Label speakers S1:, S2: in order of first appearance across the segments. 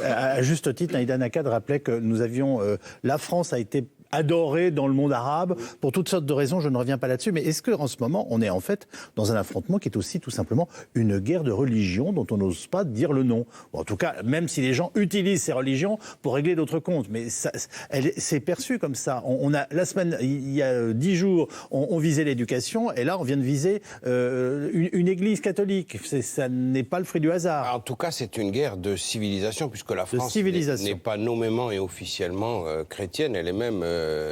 S1: à juste titre, Naïda Nakad rappelait que nous avions... la France a été adorée dans le monde arabe, pour toutes sortes de raisons, je ne reviens pas là-dessus, mais est-ce qu'en ce moment, on est en fait dans un affrontement qui est aussi tout simplement une guerre de religion dont on n'ose pas dire le nom? Bon, en tout cas, même si les gens utilisent ces religions pour régler d'autres comptes, mais c'est perçu comme ça. On a, la semaine, il y a 10 jours, on visait l'éducation, et là, on vient de viser une église catholique. Ça n'est pas le fruit du hasard.
S2: En tout cas, c'est une guerre de civilisation, puisque la France n'est pas nommément et officiellement chrétienne, elle est même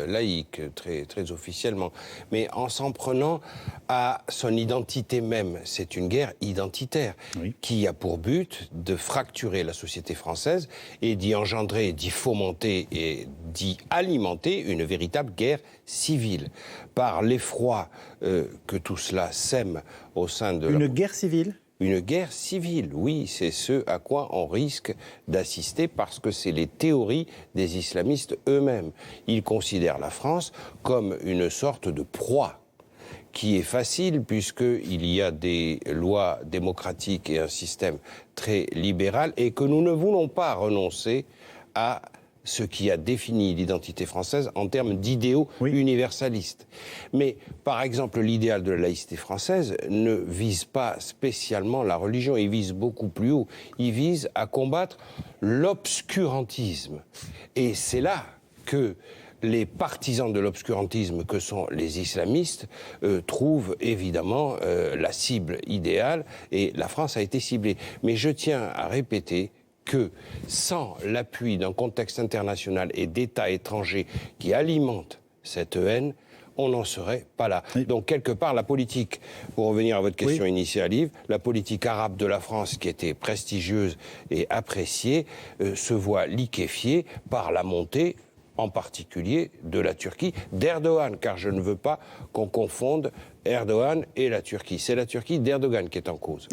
S2: laïque, très officiellement. Mais en s'en prenant à son identité même, c'est une guerre identitaire qui a pour but de fracturer la société française et d'y engendrer, d'y fomenter et d'y alimenter une véritable guerre civile. Par l'effroi que tout cela sème au sein de...
S1: Une guerre civile ?
S2: Une guerre civile, oui, c'est ce à quoi on risque d'assister parce que c'est les théories des islamistes eux-mêmes. Ils considèrent la France comme une sorte de proie qui est facile puisqu'il y a des lois démocratiques et un système très libéral et que nous ne voulons pas renoncer à ce qui a défini l'identité française en termes d'idéaux universalistes. Mais, par exemple, l'idéal de la laïcité française ne vise pas spécialement la religion, il vise beaucoup plus haut. Il vise à combattre l'obscurantisme. Et c'est là que les partisans de l'obscurantisme que sont les islamistes trouvent évidemment la cible idéale, et la France a été ciblée. Mais je tiens à répéter que sans l'appui d'un contexte international et d'États étrangers qui alimentent cette haine, on n'en serait pas là. Oui. Donc, quelque part, la politique, pour revenir à votre question initiale, Yves, la politique arabe de la France, qui était prestigieuse et appréciée, se voit liquéfiée par la montée, en particulier de la Turquie, d'Erdogan, car je ne veux pas qu'on confonde Erdogan et la Turquie. C'est la Turquie d'Erdogan qui est en cause.